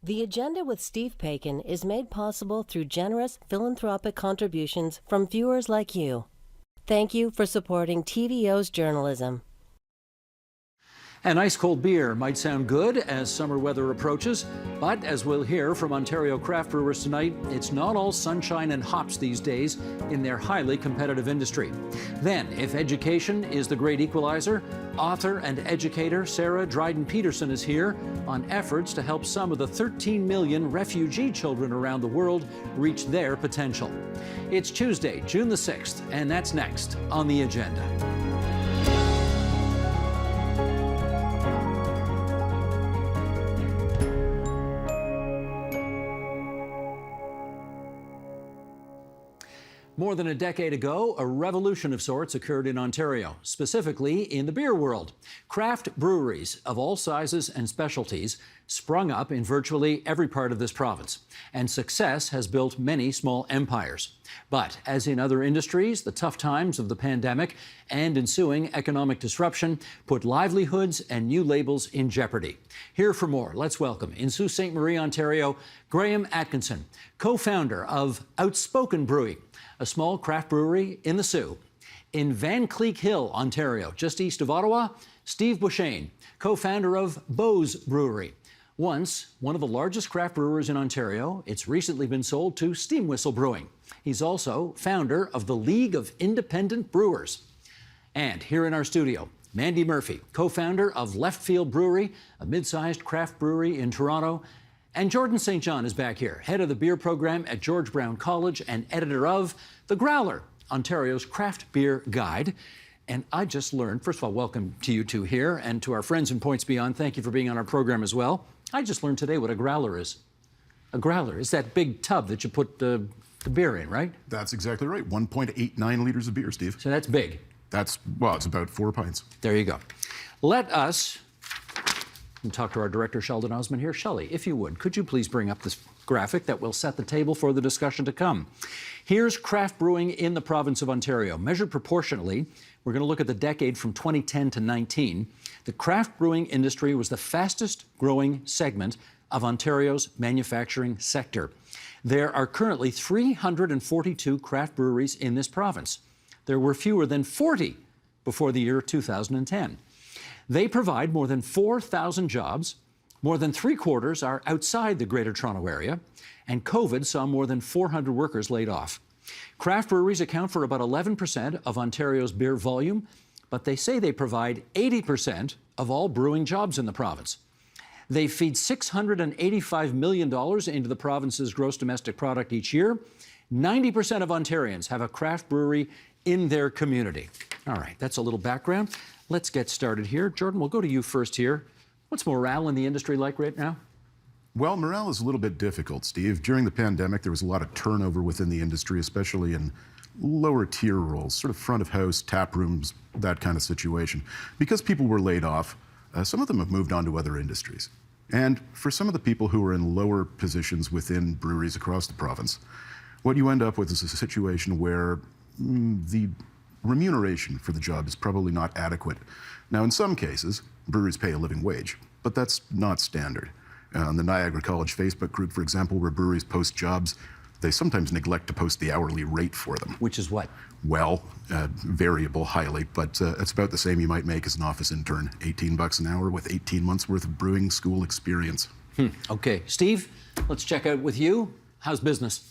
The Agenda with Steve Paikin is made possible through generous philanthropic contributions from viewers like you. Thank you for supporting TVO's journalism. An ice-cold beer might sound good as summer weather approaches, but as we'll hear from Ontario craft brewers tonight, it's not all sunshine and hops these days in their highly competitive industry. Then, if education is the great equalizer, author and educator Sarah Dryden-Peterson is here on efforts to help some of the 13 million refugee children around the world reach their potential. It's Tuesday, June the 6th, and that's next on The Agenda. More than a decade ago, a revolution of sorts occurred in Ontario, specifically in the beer world. Craft breweries of all sizes and specialties sprung up in virtually every part of this province, and success has built many small empires. But as in other industries, the tough times of the pandemic and ensuing economic disruption put livelihoods and new labels in jeopardy. Here for more, let's welcome in Sault Ste. Marie, Ontario, Graham Atkinson, co-founder of Outspoken Brewing, a small craft brewery in the Soo. In Van Cleek Hill, Ontario, just east of Ottawa, Steve Bushane, co-founder of Bose Brewery. Once one of the largest craft brewers in Ontario, it's recently been sold to Steam Whistle Brewing. He's also founder of the League of Independent Brewers. And here in our studio, Mandy Murphy, co-founder of Left Field Brewery, a mid-sized craft brewery in Toronto. And Jordan St. John is back here, head of the beer program at George Brown College and editor of The Growler, Ontario's craft beer guide. And I just learned, first of all, welcome to you two here, and to our friends in Points Beyond, thank you for being on our program as well. I just learned today what a growler is. A growler is that big tub that you put the beer in, right? That's exactly right. 1.89 liters of beer, Steve. So that's big. Well, it's about 4 pints. There you go. Let us talk to our director, Sheldon Osmond here. Shelley, if you would, could you please bring up this graphic that will set the table for the discussion to come? Here's craft brewing in the province of Ontario. Measured proportionally, we're going to look at the decade from 2010 to 19. The craft brewing industry was the fastest growing segment of Ontario's manufacturing sector. There are currently 342 craft breweries in this province. There were fewer than 40 before the year 2010. They provide more than 4,000 jobs. More than three-quarters are outside the Greater Toronto Area, and COVID saw more than 400 workers laid off. Craft breweries account for about 11% of Ontario's beer volume, but they say they provide 80% of all brewing jobs in the province. They feed $685 million into the province's gross domestic product each year. 90% of Ontarians have a craft brewery in their community. All right, that's a little background. Let's get started here. Jordan, we'll go to you first here. What's morale in the industry like right now? Well, morale is a little bit difficult, Steve. During the pandemic, there was a lot of turnover within the industry, especially in lower tier roles, sort of front of house, tap rooms, that kind of situation. Because people were laid off, some of them have moved on to other industries. And for some of the people who are in lower positions within breweries across the province, what you end up with is a situation where the remuneration for the job is probably not adequate. Now, in some cases, breweries pay a living wage, but that's not standard. On the Niagara College Facebook group, for example, where breweries post jobs, they sometimes neglect to post the hourly rate for them. Which is what? Well, variable highly, but it's about the same you might make as an office intern, $18 an hour with 18 months worth of brewing school experience. Okay, Steve, let's check out with you. How's business?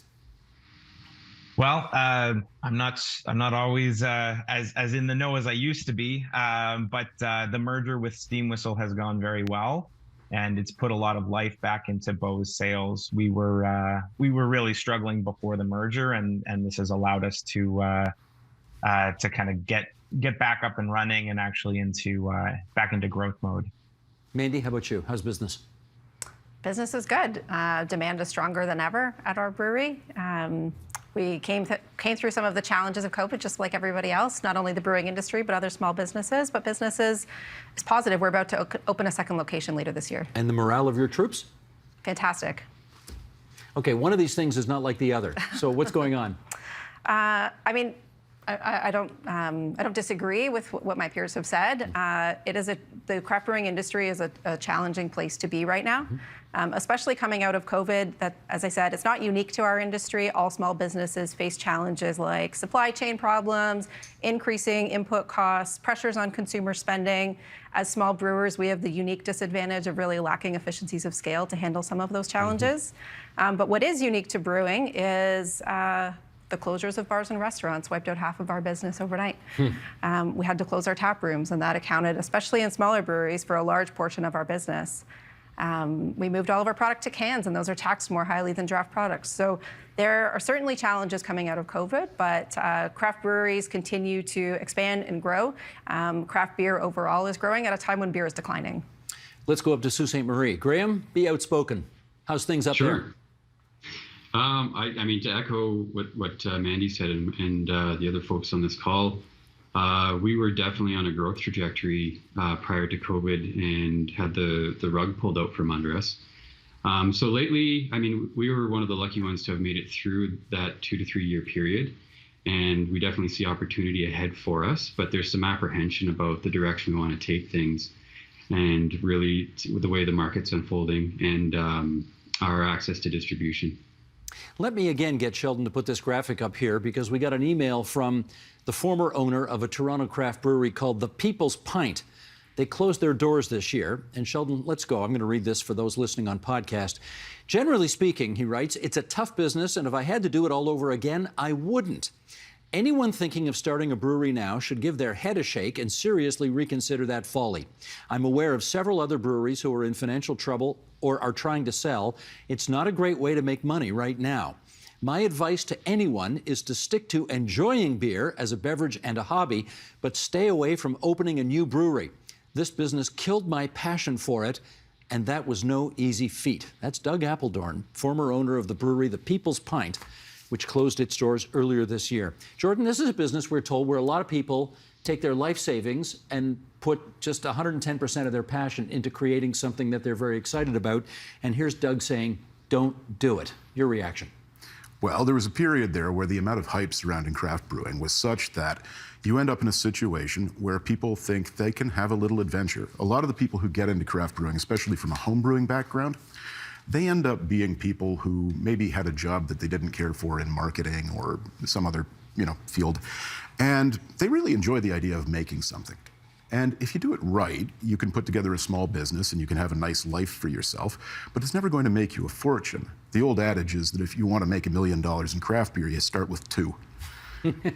Well, I'm not always as in the know as I used to be, but the merger with Steam Whistle has gone very well, and it's put a lot of life back into Bose sales. We were really struggling before the merger, and this has allowed us to kind of get back up and running and actually back into growth mode. Mandy, how about you? How's business? Business is good. Demand is stronger than ever at our brewery. We came through some of the challenges of COVID, just like everybody else, not only the brewing industry, but other small businesses. But business is positive. We're about to open a second location later this year. And the morale of your troops? Fantastic. Okay, one of these things is not like the other. So what's going on? I mean, I don't disagree with what my peers have said. The craft brewing industry is a challenging place to be right now, especially coming out of COVID. That, as I said, it's not unique to our industry. All small businesses face challenges like supply chain problems, increasing input costs, pressures on consumer spending. As small brewers, we have the unique disadvantage of really lacking efficiencies of scale to handle some of those challenges. But what is unique to brewing is the closures of bars and restaurants wiped out half of our business overnight. We had to close our tap rooms, and that accounted, especially in smaller breweries, for a large portion of our business. We moved all of our product to cans, and those are taxed more highly than draft products. So there are certainly challenges coming out of COVID, but craft breweries continue to expand and grow. Craft beer overall is growing at a time when beer is declining. Let's go up to Sault Ste. Marie. Graham, be outspoken. How's things up there? I mean, to echo what Mandy said and the other folks on this call, we were definitely on a growth trajectory prior to COVID and had the rug pulled out from under us. So lately, I mean, we were one of the lucky ones to have made it through that 2 to 3 year period. And we definitely see opportunity ahead for us, but there's some apprehension about the direction we want to take things and really the way the market's unfolding and our access to distribution. Let me again get Sheldon to put this graphic up here because we got an email from the former owner of a Toronto craft brewery called the People's Pint. They closed their doors this year. And Sheldon, let's go. I'm going to read this for those listening on podcast. Generally speaking, he writes, it's a tough business, and if I had to do it all over again, I wouldn't. Anyone thinking of starting a brewery now should give their head a shake and seriously reconsider that folly. I'm aware of several other breweries who are in financial trouble or are trying to sell. It's not a great way to make money right now. My advice to anyone is to stick to enjoying beer as a beverage and a hobby, but stay away from opening a new brewery. This business killed my passion for it, and that was no easy feat. That's Doug Appledorn, former owner of the brewery The People's Pint, which closed its doors earlier this year. Jordan, this is a business, we're told, where a lot of people take their life savings and put just 110% of their passion into creating something that they're very excited about. And here's Doug saying, don't do it. Your reaction? Well, there was a period there where the amount of hype surrounding craft brewing was such that you end up in a situation where people think they can have a little adventure. A lot of the people who get into craft brewing, especially from a home brewing background, they end up being people who maybe had a job that they didn't care for in marketing or some other, field. And they really enjoy the idea of making something. And if you do it right, you can put together a small business and you can have a nice life for yourself, but it's never going to make you a fortune. The old adage is that if you want to make $1 million in craft beer, you start with 2.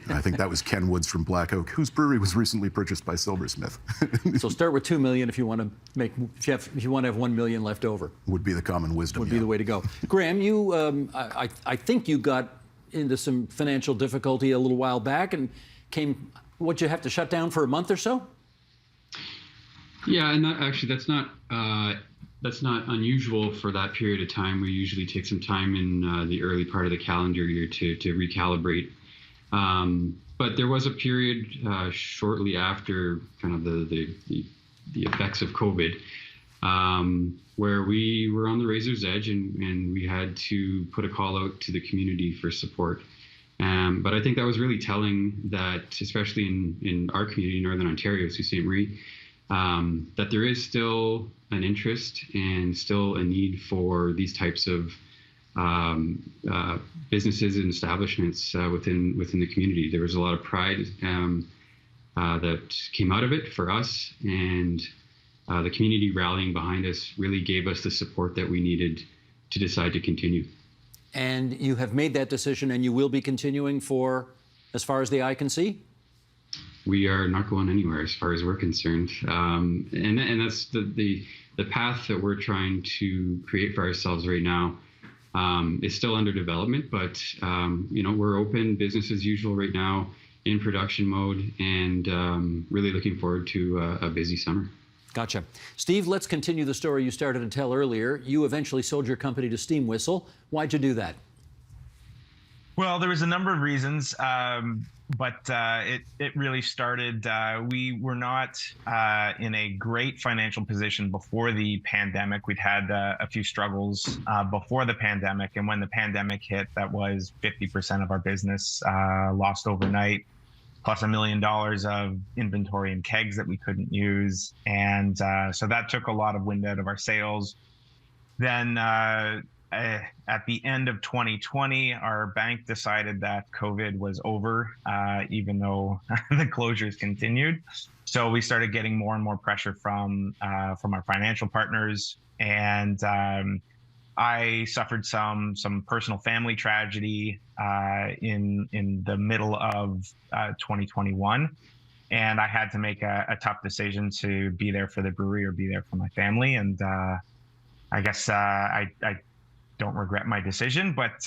I think that was Ken Woods from Black Oak, whose brewery was recently purchased by Silversmith. So start with $2 million if you want to if you want to have $1 million left over. Would be the common wisdom. Would be the way to go. Graham, you, I think you got into some financial difficulty a little while back and would you have to shut down for a month or so? Yeah, and that's not unusual for that period of time. We usually take some time in the early part of the calendar year to recalibrate. But there was a period shortly after kind of the effects of COVID where we were on the razor's edge and we had to put a call out to the community for support. But I think that was really telling that, especially in our community in Northern Ontario, Sault Ste. Marie, that there is still an interest and still a need for these types of businesses and establishments within the community. There was a lot of pride that came out of it for us, and the community rallying behind us really gave us the support that we needed to decide to continue. And you have made that decision, and you will be continuing for as far as the eye can see? We are not going anywhere as far as we're concerned. And that's the path that we're trying to create for ourselves right now. Is still under development, but we're open, business as usual right now, in production mode, and really looking forward to a busy summer. Gotcha. Steve, let's continue the story you started to tell earlier. You eventually sold your company to Steam Whistle. Why'd you do that? Well, there was a number of reasons, but it really started. We were not in a great financial position before the pandemic. We'd had a few struggles before the pandemic, and when the pandemic hit, that was 50% of our business lost overnight. plus $1 million of inventory and kegs that we couldn't use. And so that took a lot of wind out of our sales. Then at the end of 2020, our bank decided that COVID was over, even though the closures continued. So we started getting more and more pressure from our financial partners. And I suffered some personal family tragedy in the middle of 2021, and I had to make a tough decision to be there for the brewery or be there for my family. And I guess I don't regret my decision, but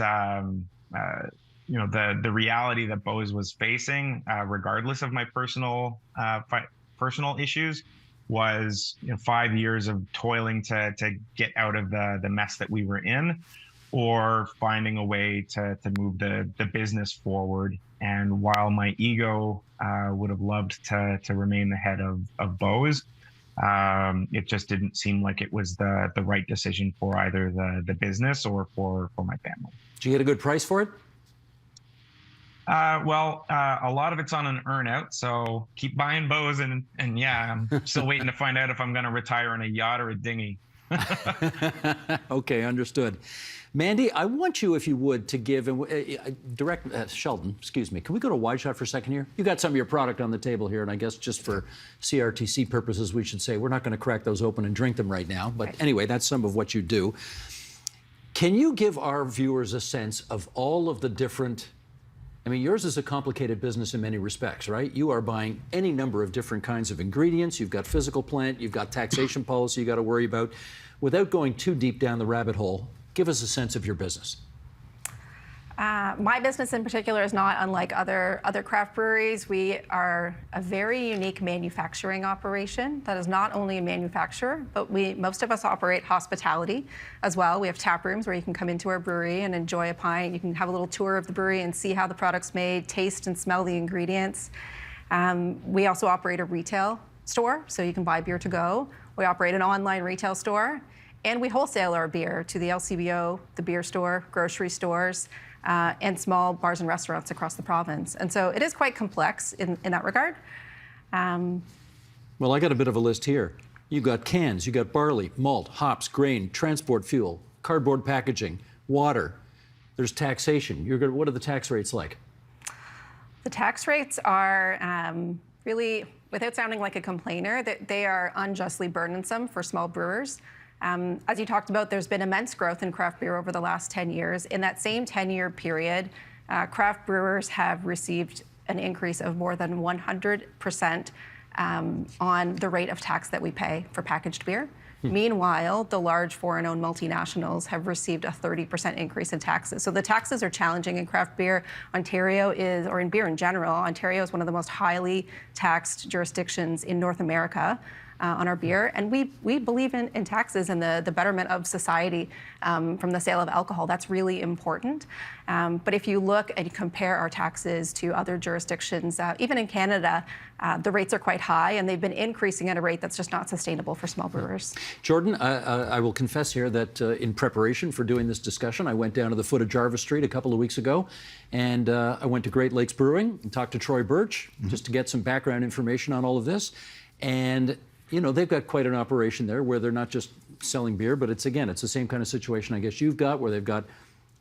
you know, the reality that Bose was facing, regardless of my personal issues, was 5 years of toiling to get out of the mess that we were in, or finding a way to move the business forward. And while my ego would have loved to remain the head of Bose, it just didn't seem like it was the right decision for either the business or for my family. Did you get a good price for it? Well, a lot of it's on an earn out, so keep buying Bose, and yeah, I'm still waiting to find out if I'm going to retire in a yacht or a dinghy. Okay, understood. Mandy, I want you, if you would, to give Sheldon, excuse me. Can we go to wide shot for a second here? You got some of your product on the table here, and I guess just for CRTC purposes, we should say we're not going to crack those open and drink them right now. But anyway, that's some of what you do. Can you give our viewers a sense of all of the different? I mean, yours is a complicated business in many respects, right? You are buying any number of different kinds of ingredients. You've got physical plant, you've got taxation policy you got to worry about. Without going too deep down the rabbit hole, give us a sense of your business. My business in particular is not unlike other craft breweries. We are a very unique manufacturing operation that is not only a manufacturer, but most of us operate hospitality as well. We have tap rooms where you can come into our brewery and enjoy a pint. You can have a little tour of the brewery and see how the product's made, taste and smell the ingredients. We also operate a retail store, so you can buy beer to go. We operate an online retail store, and we wholesale our beer to the LCBO, the beer store, grocery stores, and small bars and restaurants across the province. And so it is quite complex in that regard. Well, I got a bit of a list here. You got cans, you got barley, malt, hops, grain, transport fuel, cardboard packaging, water. There's taxation. What are the tax rates like? The tax rates are really, without sounding like a complainer, that they are unjustly burdensome for small brewers. As you talked about, there's been immense growth in craft beer over the last 10 years. In that same 10-year period, craft brewers have received an increase of more than 100% on the rate of tax that we pay for packaged beer. Meanwhile, the large foreign-owned multinationals have received a 30% increase in taxes. So the taxes are challenging in craft beer. Ontario is, or in beer in general, Ontario is one of the most highly taxed jurisdictions in North America. On our beer, and we believe in taxes and the betterment of society from the sale of alcohol. That's really important. But if you look and compare our taxes to other jurisdictions, even in Canada, the rates are quite high, and they've been increasing at a rate that's just not sustainable for small brewers. Jordan, I will confess here that in preparation for doing this discussion, I went down to the foot of Jarvis Street a couple of weeks ago, and I went to Great Lakes Brewing and talked to Troy Birch just to get some background information on all of this. And you know, they've got quite an operation there where they're not just selling beer, but it's the same kind of situation I guess you've got, where they've got,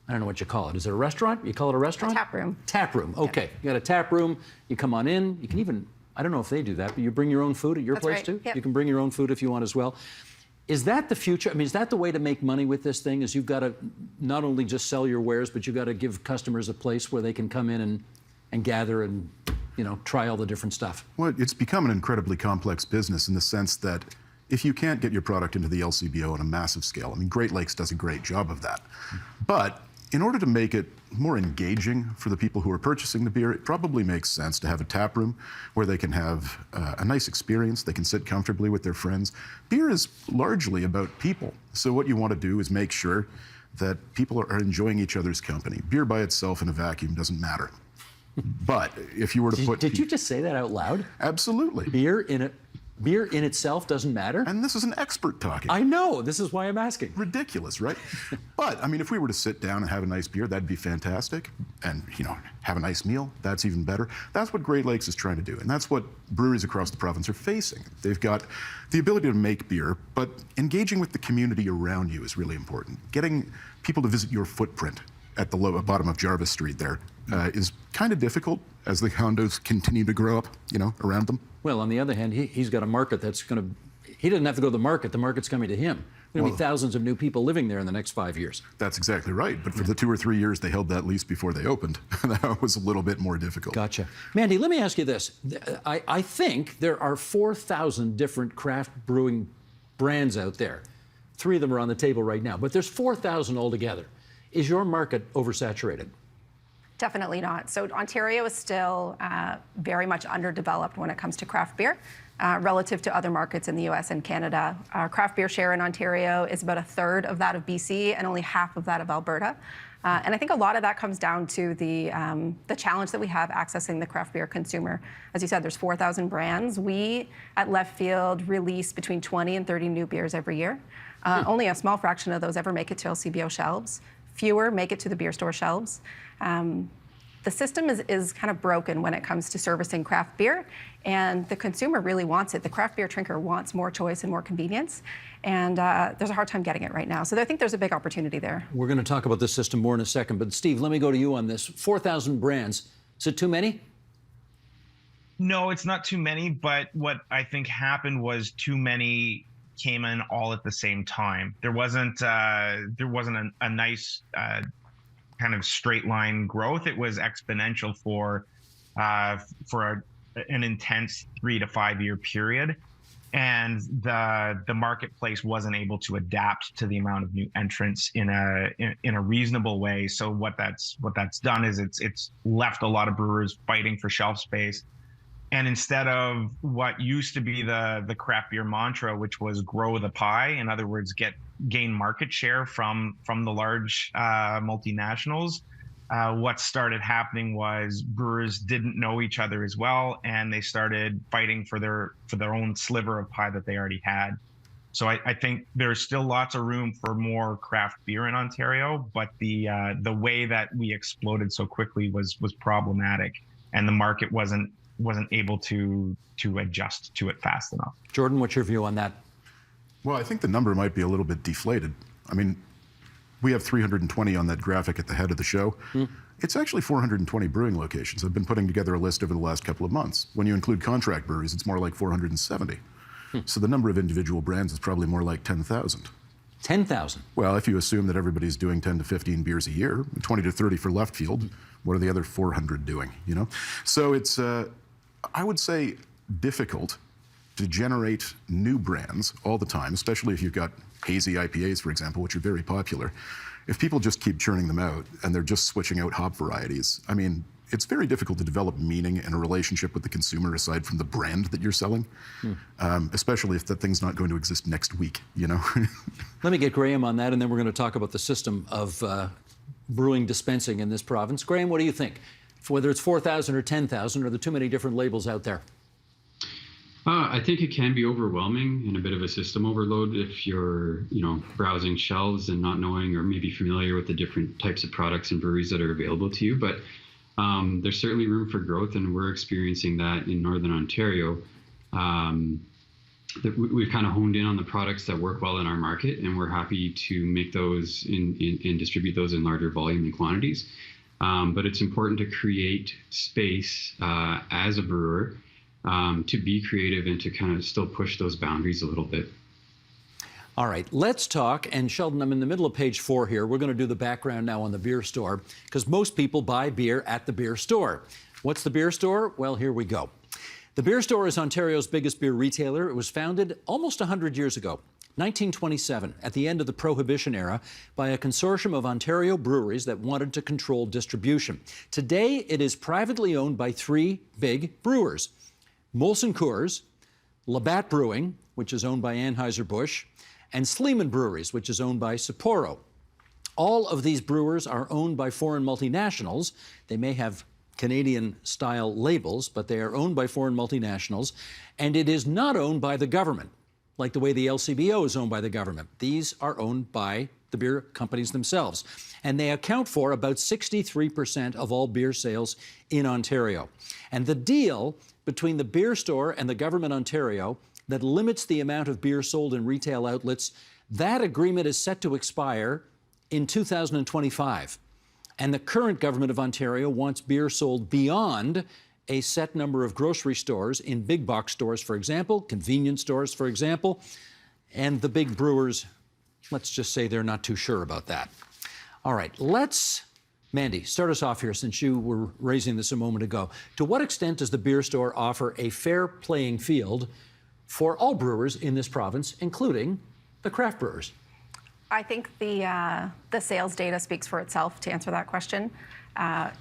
I don't know what you call it. Is it a restaurant? You call it a restaurant? A tap room. Tap room, okay. Yep. You got a tap room, you come on in, you can even, I don't know if they do that, but you bring your own food at your place too? Yep. You can bring your own food if you want as well. Is that the future? I mean, is that the way to make money with this thing, is you've got to not only just sell your wares, but you've got to give customers a place where they can come in and gather and, you know, try all the different stuff? Well, it's become an incredibly complex business in the sense that if you can't get your product into the LCBO on a massive scale, I mean, Great Lakes does a great job of that. But in order to make it more engaging for the people who are purchasing the beer, it probably makes sense to have a tap room where they can have a nice experience. They can sit comfortably with their friends. Beer is largely about people. So what you want to do is make sure that people are enjoying each other's company. Beer by itself in a vacuum doesn't matter. But if you were to put... Did you just say that out loud? Absolutely. Beer in a... Beer in itself doesn't matter? And this is an expert talking. I know. This is why I'm asking. Ridiculous, right? But, I mean, if we were to sit down and have a nice beer, that'd be fantastic. And, you know, have a nice meal, that's even better. That's what Great Lakes is trying to do. And that's what breweries across the province are facing. They've got the ability to make beer, but engaging with the community around you is really important. Getting people to visit your footprint at the bottom of Jarvis Street there is kind of difficult as the condos continue to grow up, you know, around them. Well, on the other hand, he's got a market that's going to, he doesn't have to go to the market's coming to him. There'll be thousands of new people living there in the next 5 years. That's exactly right. But for the 2 or 3 years they held that lease before they opened, that was a little bit more difficult. Gotcha. Mandy, let me ask you this. I think there are 4,000 different craft brewing brands out there. 3 of them are on the table right now, but there's 4,000 altogether. Is your market oversaturated? Definitely not. So Ontario is still very much underdeveloped when it comes to craft beer relative to other markets in the US and Canada. Our craft beer share in Ontario is about 1/3 of that of BC and only half of that of Alberta. And I think a lot of that comes down to the challenge that we have accessing the craft beer consumer. As you said, there's 4,000 brands. We at Left Field release between 20 and 30 new beers every year. Only a small fraction of those ever make it to LCBO shelves. Fewer make it to the beer store shelves. The system is kind of broken when it comes to servicing craft beer, and the consumer really wants it. The craft beer drinker wants more choice and more convenience, and there's a hard time getting it right now. So I think there's a big opportunity there. We're going to talk about this system more in a second, but Steve, let me go to you on this. 4,000 brands, is it too many? No, it's not too many, but what I think happened was too many came in all at the same time. There wasn't a nice kind of straight line growth. It was exponential for an intense 3 to 5 year period, and the marketplace wasn't able to adapt to the amount of new entrants in a reasonable way. So what that's done is it's left a lot of brewers fighting for shelf space. And instead of what used to be the craft beer mantra, which was grow the pie, in other words, gain market share from the large multinationals, what started happening was brewers didn't know each other as well, and they started fighting for their own sliver of pie that they already had. So I think there's still lots of room for more craft beer in Ontario, but the way that we exploded so quickly was problematic, and the market wasn't able to adjust to it fast enough. Jordan, what's your view on that? Well, I think the number might be a little bit deflated. I mean, we have 320 on that graphic at the head of the show. It's actually 420 brewing locations. I've been putting together a list over the last couple of months. When you include contract breweries, it's more like 470. So the number of individual brands is probably more like 10,000. 10,000? Well, if you assume that everybody's doing 10 to 15 beers a year, 20 to 30 for Left Field, what are the other 400 doing, you know? So it's, I would say, difficult to generate new brands all the time, especially if you've got hazy IPAs, for example, which are very popular. If people just keep churning them out and they're just switching out hop varieties, I mean, it's very difficult to develop meaning in a relationship with the consumer aside from the brand that you're selling, especially if that thing's not going to exist next week, you know? Let me get Graham on that, and then we're going to talk about the system of brewing dispensing in this province. Graham, what do you think? Whether it's 4,000 or 10,000, are there too many different labels out there? I think it can be overwhelming and a bit of a system overload if you're, browsing shelves and not knowing or maybe familiar with the different types of products and breweries that are available to you. But there's certainly room for growth, and we're experiencing that in Northern Ontario. We've kind of honed in on the products that work well in our market, and we're happy to make those and distribute those in larger volume and quantities. But it's important to create space as a brewer to be creative and to kind of still push those boundaries a little bit. All right, let's talk. And Sheldon, I'm in the middle of page 4 here. We're going to do the background now on the beer store, because most people buy beer at the beer store. What's the beer store? Well, here we go. The beer store is Ontario's biggest beer retailer. It was founded almost 100 years ago, 1927, at the end of the Prohibition era, by a consortium of Ontario breweries that wanted to control distribution. Today, it is privately owned by 3 big brewers: Molson Coors, Labatt Brewing, which is owned by Anheuser-Busch, and Sleeman Breweries, which is owned by Sapporo. All of these brewers are owned by foreign multinationals. They may have Canadian-style labels, but they are owned by foreign multinationals, and it is not owned by the government, like the way the LCBO is owned by the government. These are owned by the beer companies themselves, and they account for about 63% of all beer sales in Ontario. And the deal between the beer store and the government Ontario that limits the amount of beer sold in retail outlets, that agreement is set to expire in 2025. And the current government of Ontario wants beer sold beyond a set number of grocery stores, in big box stores, for example, convenience stores, for example, and the big brewers, let's just say they're not too sure about that. All right, Mandy, start us off here since you were raising this a moment ago. To what extent does the beer store offer a fair playing field for all brewers in this province, including the craft brewers? I think the sales data speaks for itself to answer that question.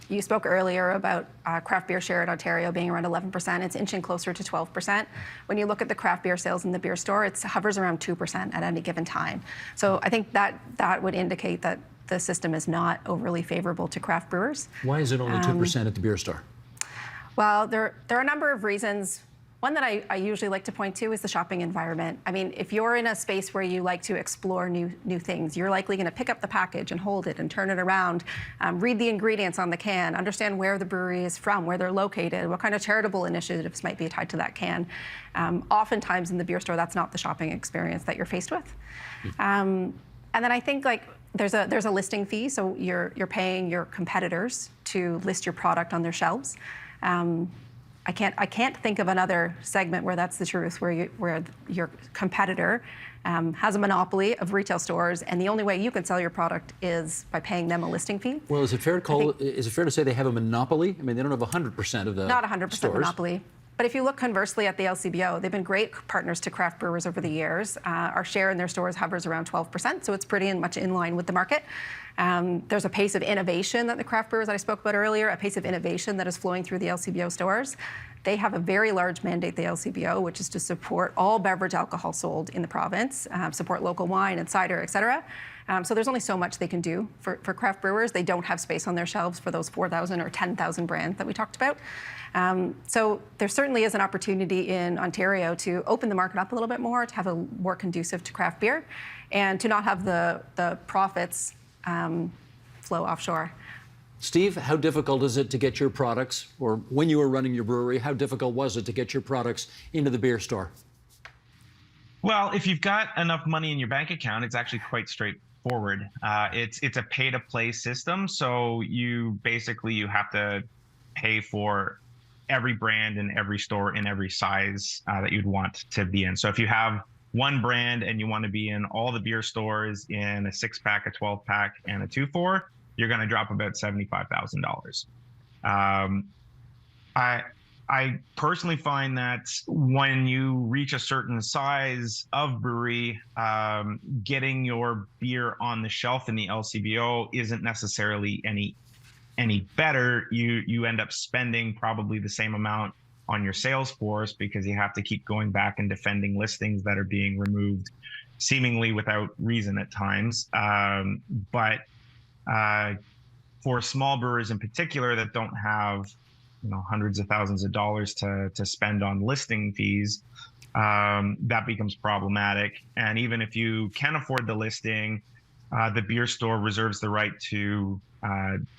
You spoke earlier about craft beer share in Ontario being around 11%. It's inching closer to 12%. When you look at the craft beer sales in the beer store, it hovers around 2% at any given time. So I think that would indicate that the system is not overly favorable to craft brewers. Why is it only 2% at the beer store? Well, there are a number of reasons. One that I usually like to point to is the shopping environment. I mean, if you're in a space where you like to explore new things, you're likely going to pick up the package and hold it and turn it around, read the ingredients on the can, understand where the brewery is from, where they're located, what kind of charitable initiatives might be tied to that can. Oftentimes in the beer store, that's not the shopping experience that you're faced with. And then I think there's a listing fee, so you're paying your competitors to list your product on their shelves. I can't think of another segment where that's the truth, where your competitor has a monopoly of retail stores, and the only way you can sell your product is by paying them a listing fee. Well, is it fair to say they have a monopoly? I mean, they don't have 100% of the Not 100% stores. monopoly. But if you look conversely at the LCBO, they've been great partners to craft brewers over the years. Our share in their stores hovers around 12%, so it's pretty much in line with the market. There's a pace of innovation that the craft brewers that I spoke about earlier, a pace of innovation that is flowing through the LCBO stores. They have a very large mandate, the LCBO, which is to support all beverage alcohol sold in the province, support local wine and cider, et cetera. So there's only so much they can do for craft brewers. They don't have space on their shelves for those 4,000 or 10,000 brands that we talked about. So there certainly is an opportunity in Ontario to open the market up a little bit more, to have a more conducive to craft beer, and to not have the profits flow offshore. Steve, how difficult is it to get your products, or when you were running your brewery, how difficult was it to get your products into the beer store? Well, if you've got enough money in your bank account, it's actually quite straightforward. It's a pay-to-play system, so you have to pay for every brand in every store in every size that you'd want to be in. So if you have one brand and you want to be in all the beer stores in a 6-pack, a 12-pack, and a 2-4, you're going to drop about $75,000. I personally find that when you reach a certain size of brewery, getting your beer on the shelf in the LCBO isn't necessarily any better. You end up spending probably the same amount on your sales force because you have to keep going back and defending listings that are being removed seemingly without reason at times. But for small brewers in particular that don't have hundreds of thousands of dollars to spend on listing fees, that becomes problematic. And even if you can afford the listing, the beer store reserves the right to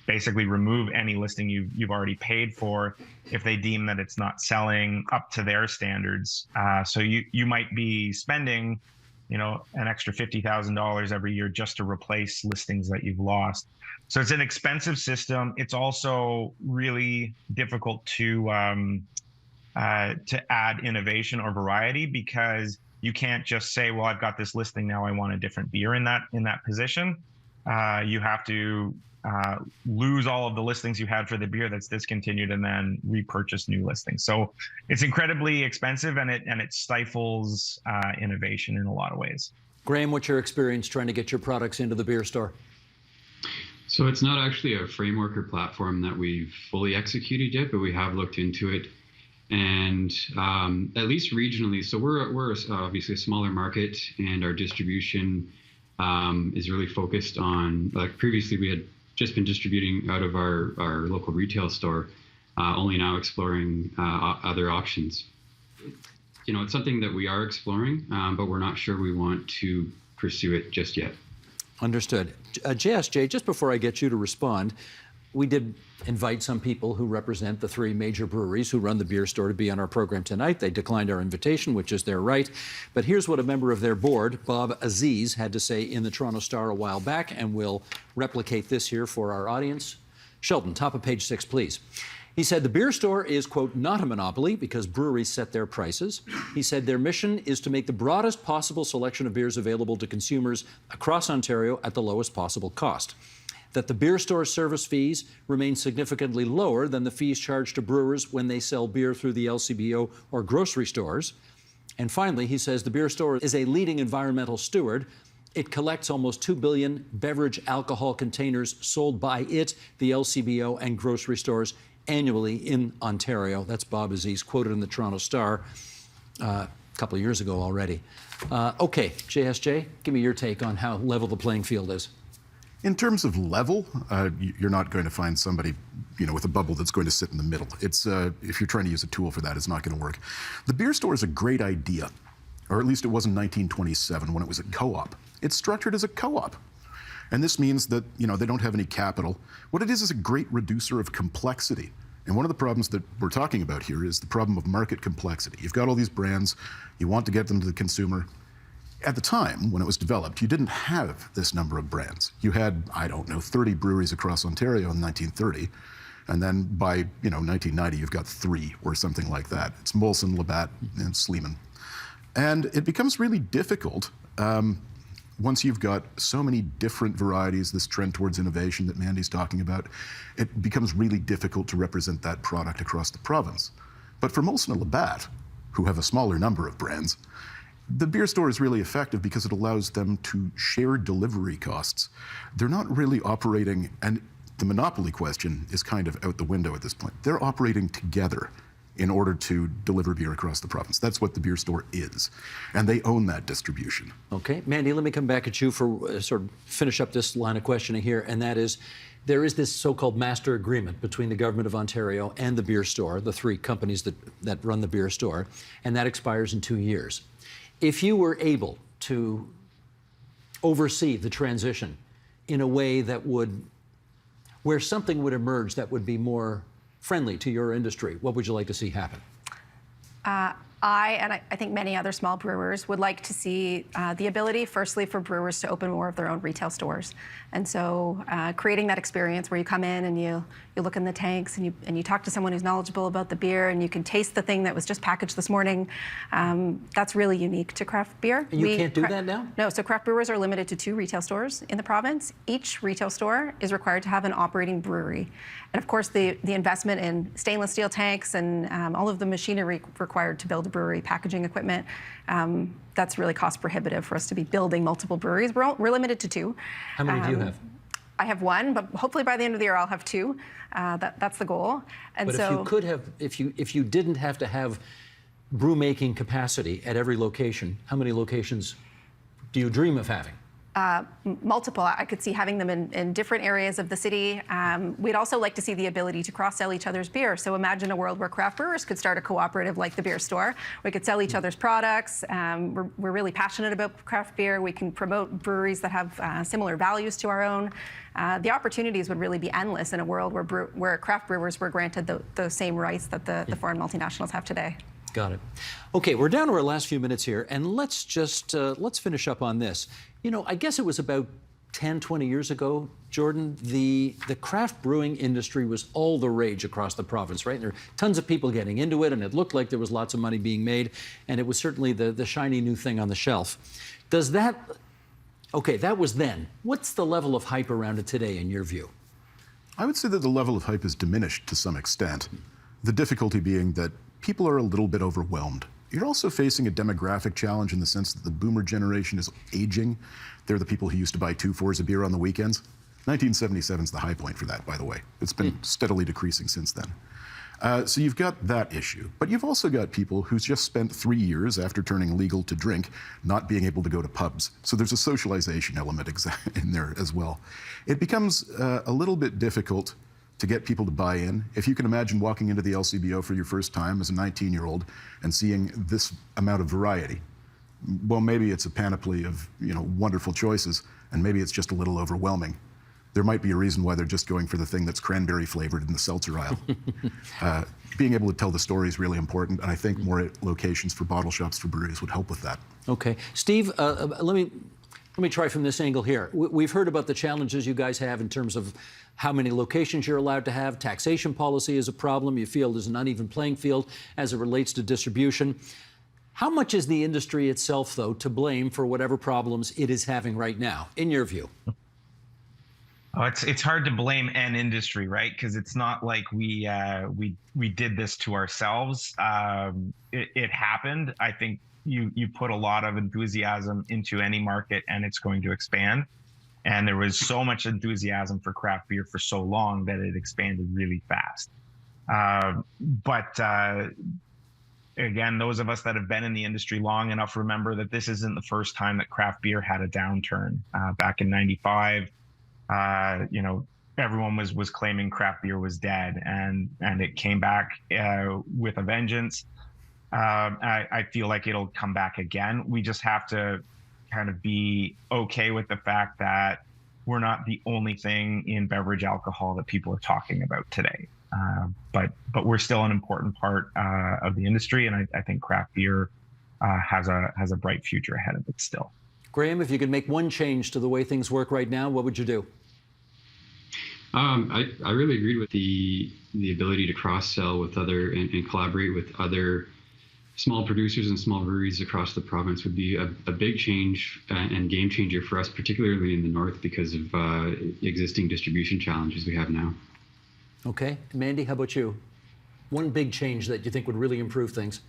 basically remove any listing you've already paid for if they deem that it's not selling up to their standards. So you might be spending an extra $50,000 every year just to replace listings that you've lost. So it's an expensive system. It's also really difficult to add innovation or variety because you can't just say, well, I've got this listing now, I want a different beer in that position. You have to lose all of the listings you had for the beer that's discontinued and then repurchase new listings. So it's incredibly expensive and it stifles innovation in a lot of ways. Graham, what's your experience trying to get your products into the beer store? So it's not actually a framework or platform that we've fully executed yet, but we have looked into it. And at least regionally, so we're obviously a smaller market, and our distribution is really focused on, like previously we had just been distributing out of our local retail store, only now exploring other options. It's something that we are exploring, but we're not sure we want to pursue it just yet. Understood. JSJ, just before I get you to respond, we did invite some people who represent the three major breweries who run the beer store to be on our program tonight. They declined our invitation, which is their right. But here's what a member of their board, Bob Aziz, had to say in the Toronto Star a while back, and we'll replicate this here for our audience. Sheldon, top of page 6, please. He said the beer store is, quote, not a monopoly because breweries set their prices. He said their mission is to make the broadest possible selection of beers available to consumers across Ontario at the lowest possible cost. That the beer store service fees remain significantly lower than the fees charged to brewers when they sell beer through the LCBO or grocery stores. And finally, he says the beer store is a leading environmental steward. It collects almost 2 billion beverage alcohol containers sold by it, the LCBO, and grocery stores annually in Ontario. That's Bob Aziz, quoted in the Toronto Star a couple of years ago already. Okay, JSJ, give me your take on how level the playing field is. In terms of level, you're not going to find somebody, with a bubble that's going to sit in the middle. It's if you're trying to use a tool for that, it's not going to work. The beer store is a great idea, or at least it was in 1927 when it was a co-op. It's structured as a co-op. And this means that, they don't have any capital. What it is a great reducer of complexity. And one of the problems that we're talking about here is the problem of market complexity. You've got all these brands, you want to get them to the consumer. At the time, when it was developed, you didn't have this number of brands. You had, 30 breweries across Ontario in 1930. And then by, 1990, you've got 3 or something like that. It's Molson, Labatt, and Sleeman. And it becomes really difficult once you've got so many different varieties, this trend towards innovation that Mandy's talking about, it becomes really difficult to represent that product across the province. But for Molson and Labatt, who have a smaller number of brands, the beer store is really effective because it allows them to share delivery costs. They're not really operating, and the monopoly question is kind of out the window at this point. They're operating together in order to deliver beer across the province. That's what the beer store is. And they own that distribution. Okay, Mandy, let me come back at you for sort of finish up this line of questioning here, and that is, there is this so-called master agreement between the Government of Ontario and the beer store, the 3 companies that run the beer store, and that expires in 2 years. If you were able to oversee the transition in a way that where something would emerge that would be more friendly to your industry, what would you like to see happen? I think many other small brewers would like to see the ability, firstly, for brewers to open more of their own retail stores. And so creating that experience where you come in and you look in the tanks and you talk to someone who's knowledgeable about the beer and you can taste the thing that was just packaged this morning, that's really unique to craft beer. And you can't do that now? No, so craft brewers are limited to 2 retail stores in the province. Each retail store is required to have an operating brewery. And of course, the investment in stainless steel tanks and all of the machinery required to build a brewery, packaging equipment, that's really cost prohibitive for us to be building multiple breweries. We're limited to 2. How many do you have? I have 1, but hopefully by the end of the year I'll have 2. That's the goal. And but so, if you could have, if you didn't have to have brew making capacity at every location, how many locations do you dream of having? Multiple. I could see having them in different areas of the city. We'd also like to see the ability to cross-sell each other's beer. So imagine a world where craft brewers could start a cooperative like the beer store. We could sell each other's products. We're really passionate about craft beer. We can promote breweries that have similar values to our own. The opportunities would really be endless in a world where craft brewers were granted the same rights that the foreign multinationals have today. Got it. Okay, we're down to our last few minutes here, and let's just let's finish up on this. I guess it was about 10, 20 years ago, Jordan, the craft brewing industry was all the rage across the province, right? And there were tons of people getting into it, and it looked like there was lots of money being made, and it was certainly the shiny new thing on the shelf. Does that, okay, that was then. What's the level of hype around it today, in your view? I would say that the level of hype is diminished to some extent. The difficulty being that people are a little bit overwhelmed. You're also facing a demographic challenge in the sense that the boomer generation is aging. They're the people who used to buy 2 fours of beer on the weekends. 1977 is the high point for that, by the way. It's been steadily decreasing since then. So you've got that issue. But you've also got people who's just spent 3 years after turning legal to drink, not being able to go to pubs. So there's a socialization element in there as well. It becomes a little bit difficult to get people to buy in. If you can imagine walking into the LCBO for your first time as a 19-year-old and seeing this amount of variety, well, maybe it's a panoply of wonderful choices, and maybe it's just a little overwhelming. There might be a reason why they're just going for the thing that's cranberry flavored in the seltzer aisle. Being able to tell the story is really important, and I think more locations for bottle shops for breweries would help with that. Okay, Steve, let me try from this angle here. We've heard about the challenges you guys have in terms of how many locations you're allowed to have. Taxation policy is a problem. You feel there's an uneven playing field as it relates to distribution. How much is the industry itself, though, to blame for whatever problems it is having right now, in your view? Oh, it's hard to blame an industry, right? Because it's not like we did this to ourselves. It happened. I think you put a lot of enthusiasm into any market, and it's going to expand. And there was so much enthusiasm for craft beer for so long that it expanded really fast. Again, those of us that have been in the industry long enough remember that this isn't the first time that craft beer had a downturn. Back in '95, everyone was claiming craft beer was dead, and it came back with a vengeance. I feel like it'll come back again. We just have to kind of be okay with the fact that we're not the only thing in beverage alcohol that people are talking about today. But we're still an important part of the industry, and I think craft beer has a bright future ahead of it still. Graham, if you could make one change to the way things work right now, what would you do? I really agreed with the ability to cross-sell with other and collaborate with other small producers and small breweries across the province would be a big change and game changer for us, particularly in the north, because of existing distribution challenges we have now. Okay. Mandy, how about you? One big change that you think would really improve things?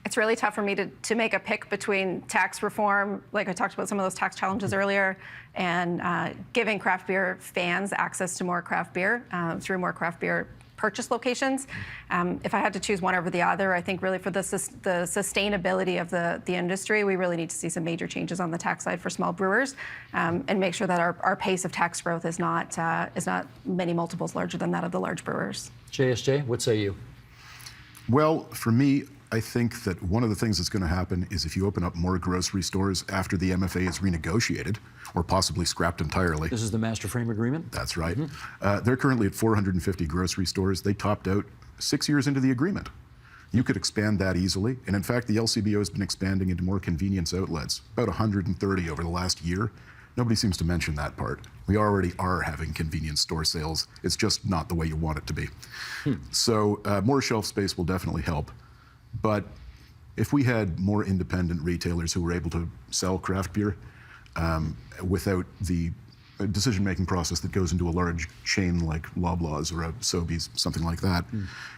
It's really tough for me to make a pick between tax reform, like I talked about some of those tax challenges earlier, and giving craft beer fans access to more craft beer through more craft beer purchase locations. If I had to choose one over the other, I think really for the sustainability of the industry, we really need to see some major changes on the tax side for small brewers, and make sure that our pace of tax growth is not many multiples larger than that of the large brewers. JSJ, what say you? Well, for me, I think that one of the things that's going to happen is if you open up more grocery stores after the MFA is renegotiated or possibly scrapped entirely. This is the Master Frame Agreement? That's right. They're currently at 450 grocery stores. They topped out 6 years into the agreement. You could expand that easily. And in fact, the LCBO has been expanding into more convenience outlets, about 130 over the last year. Nobody seems to mention that part. We already are having convenience store sales. It's just not the way you want it to be. So more shelf space will definitely help. But if we had more independent retailers who were able to sell craft beer without the decision-making process that goes into a large chain like Loblaws or a Sobeys, something like that,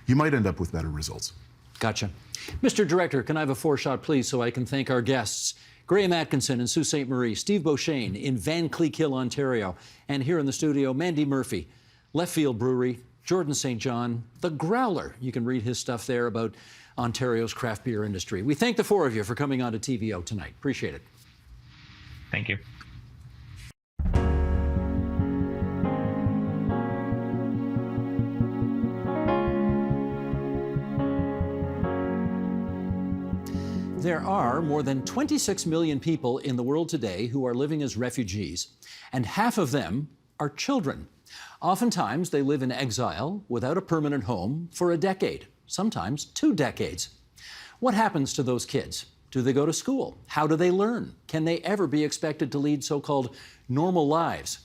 you might end up with better results. Gotcha. Mr. Director, can I have a four-shot, please, so I can thank our guests? Graham Atkinson in Sault Ste. Marie, Steve Beauchesne in Van Cleek Hill, Ontario, and here in the studio, Mandy Murphy, Left Field Brewery, Jordan St. John, The Growler. You can read his stuff there about Ontario's craft beer industry. We thank the four of you for coming on to TVO tonight. Appreciate it. Thank you. There are more than 26 million people in the world today who are living as refugees, and half of them are children. Oftentimes, they live in exile without a permanent home for a decade, sometimes 2 decades. What happens to those kids? Do they go to school? How do they learn? Can they ever be expected to lead so-called normal lives?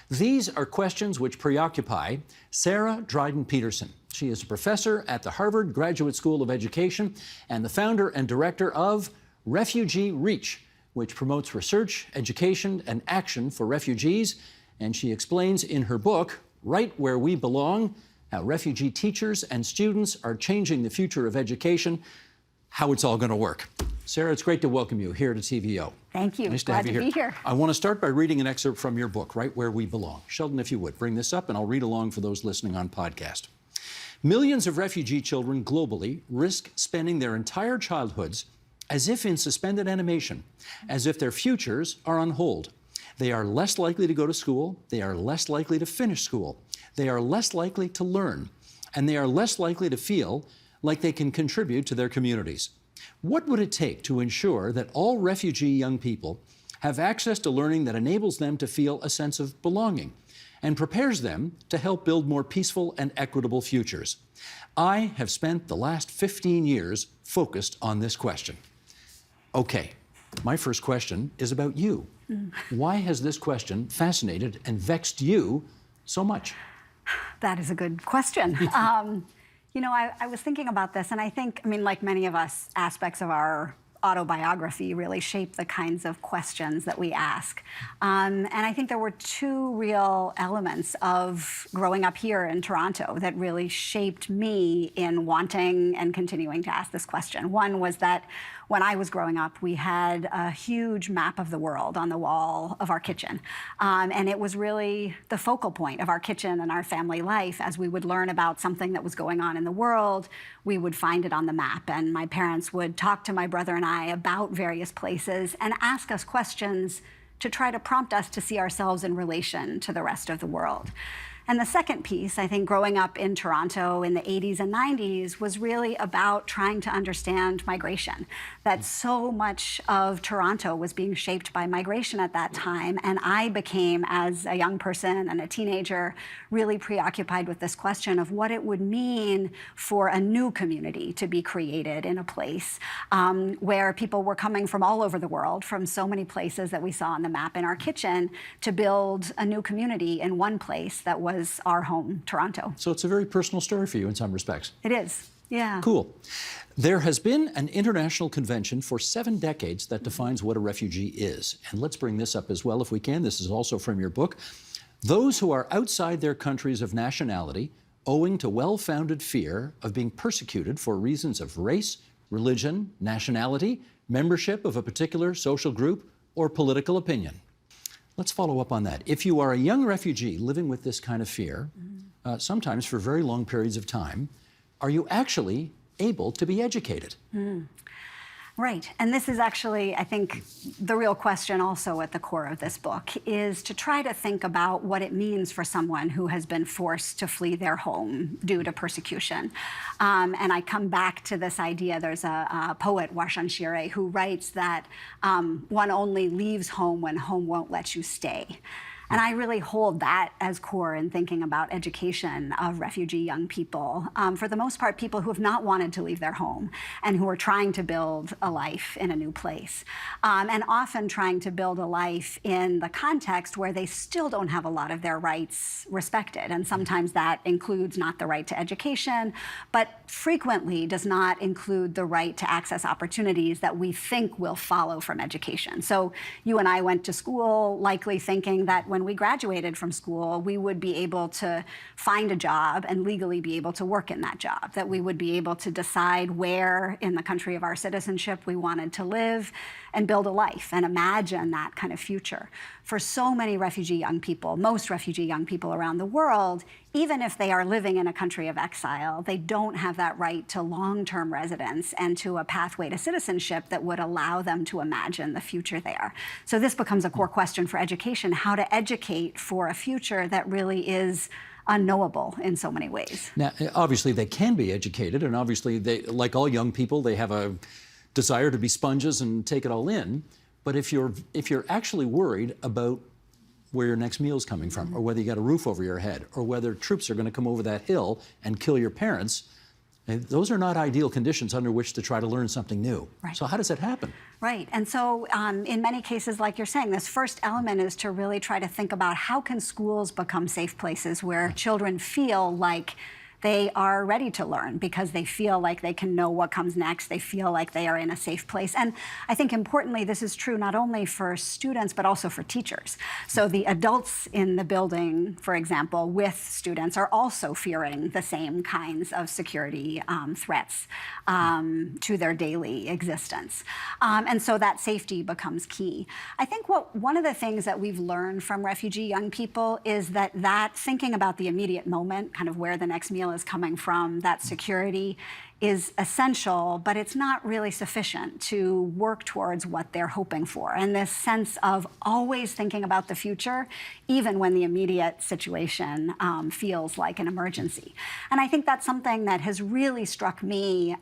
These are questions which preoccupy Sarah Dryden-Peterson. She is a professor at the Harvard Graduate School of Education and the founder and director of Refugee Reach, which promotes research, education, and action for refugees. And she explains in her book, Right Where We Belong, how refugee teachers and students are changing the future of education, how it's all going to work. Sarah, it's great to welcome you here to TVO. Thank you. Nice to Glad have you to be here. I want to start by reading an excerpt from your book, Right Where We Belong. Sheldon, if you would, bring this up and I'll read along for those listening on podcast. Millions of refugee children globally risk spending their entire childhoods as if in suspended animation, as if their futures are on hold. They are less likely to go to school. They are less likely to finish school. They are less likely to learn. And they are less likely to feel like they can contribute to their communities. What would it take to ensure that all refugee young people have access to learning that enables them to feel a sense of belonging and prepares them to help build more peaceful and equitable futures? I have spent the last 15 years focused on this question. Okay, my first question is about you. Why has this question fascinated and vexed you so much? That is a good question. You know, I was thinking about this, and I think, I mean, like many of us, aspects of our autobiography really shape the kinds of questions that we ask. And I think there were two real elements of growing up here in Toronto that really shaped me in wanting and continuing to ask this question. One was that when I was growing up, we had a huge map of the world on the wall of our kitchen. And it was really the focal point of our kitchen and our family life. As we would learn about something that was going on in the world, we would find it on the map. And my parents would talk to my brother and I about various places and ask us questions to try to prompt us to see ourselves in relation to the rest of the world. And the second piece, I think, growing up in Toronto in the 80s and 90s was really about trying to understand migration. That so much of Toronto was being shaped by migration at that time. And I became, as a young person and a teenager, really preoccupied with this question of what it would mean for a new community to be created in a place where people were coming from all over the world, from so many places that we saw on the map in our kitchen, to build a new community in one place that was our home, Toronto. So it's a very personal story for you in some respects. It is, yeah. Cool. There has been an international convention for 7 decades that defines what a refugee is. And let's bring this up as well if we can. This is also from your book. Those who are outside their countries of nationality owing to well-founded fear of being persecuted for reasons of race, religion, nationality, membership of a particular social group, or political opinion. Let's follow up on that. If you are a young refugee living with this kind of fear, sometimes for very long periods of time, are you actually able to be educated? Right, and this is actually, I think, the real question also at the core of this book, is to try to think about what it means for someone who has been forced to flee their home due to persecution. And I come back to this idea, there's a poet, Washan Shire, who writes that one only leaves home when home won't let you stay. And I really hold that as core in thinking about education of refugee young people. For the most part, people who have not wanted to leave their home and who are trying to build a life in a new place. And often trying to build a life in the context where they still don't have a lot of their rights respected. And sometimes that includes not the right to education, but frequently does not include the right to access opportunities that we think will follow from education. So you and I went to school likely thinking that when we graduated from school, we would be able to find a job and legally be able to work in that job, that we would be able to decide where in the country of our citizenship we wanted to live and build a life and imagine that kind of future. For so many refugee young people, most refugee young people around the world, even if they are living in a country of exile, they don't have that right to long-term residence and to a pathway to citizenship that would allow them to imagine the future there. So this becomes a core question for education, how to educate for a future that really is unknowable in so many ways. Now, obviously they can be educated, and obviously they, like all young people, they have a desire to be sponges and take it all in. But if you're actually worried about where your next meal is coming from, or whether you got a roof over your head, or whether troops are going to come over that hill and kill your parents, those are not ideal conditions under which to try to learn something new. Right. So how does that happen? Right, and so in many cases, like you're saying, this first element is to really try to think about how can schools become safe places where children feel like they are ready to learn because they feel like they can know what comes next. They feel like they are in a safe place. And I think importantly, this is true not only for students, but also for teachers. So the adults in the building, for example, with students are also fearing the same kinds of security threats to their daily existence. And so that safety becomes key. I think one of the things that we've learned from refugee young people is that thinking about the immediate moment, kind of where the next meal is coming from, that security is essential, but it's not really sufficient to work towards what they're hoping for. And this sense of always thinking about the future, even when the immediate situation feels like an emergency. And I think that's something that has really struck me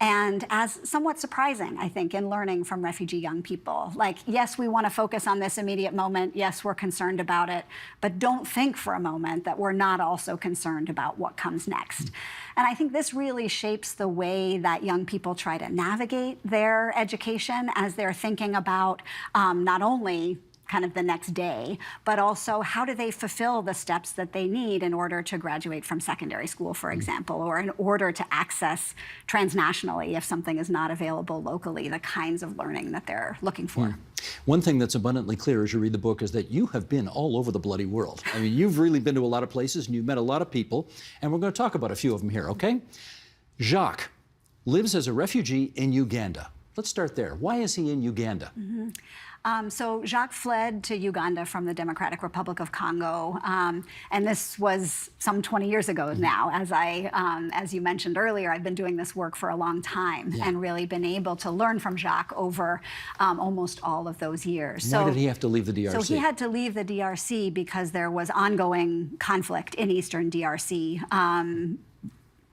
and as somewhat surprising, I think, in learning from refugee young people. Like, yes, we want to focus on this immediate moment. Yes, we're concerned about it. But don't think for a moment that we're not also concerned about what comes next. And I think this really shapes the way that young people try to navigate their education as they're thinking about not only kind of the next day, but also how do they fulfill the steps that they need in order to graduate from secondary school, for example, or in order to access transnationally, if something is not available locally, the kinds of learning that they're looking for. One thing that's abundantly clear as you read the book is that you have been all over the bloody world. I mean, you've really been to a lot of places and you've met a lot of people, and we're going to talk about a few of them here, okay? Jacques lives as a refugee in Uganda. Let's start there. Why is he in Uganda? So Jacques fled to Uganda from the Democratic Republic of Congo, and this was some 20 years ago now. As you mentioned earlier, I've been doing this work for a long time and really been able to learn from Jacques over almost all of those years. Why did he have to leave the DRC? So he had to leave the DRC because there was ongoing conflict in Eastern DRC.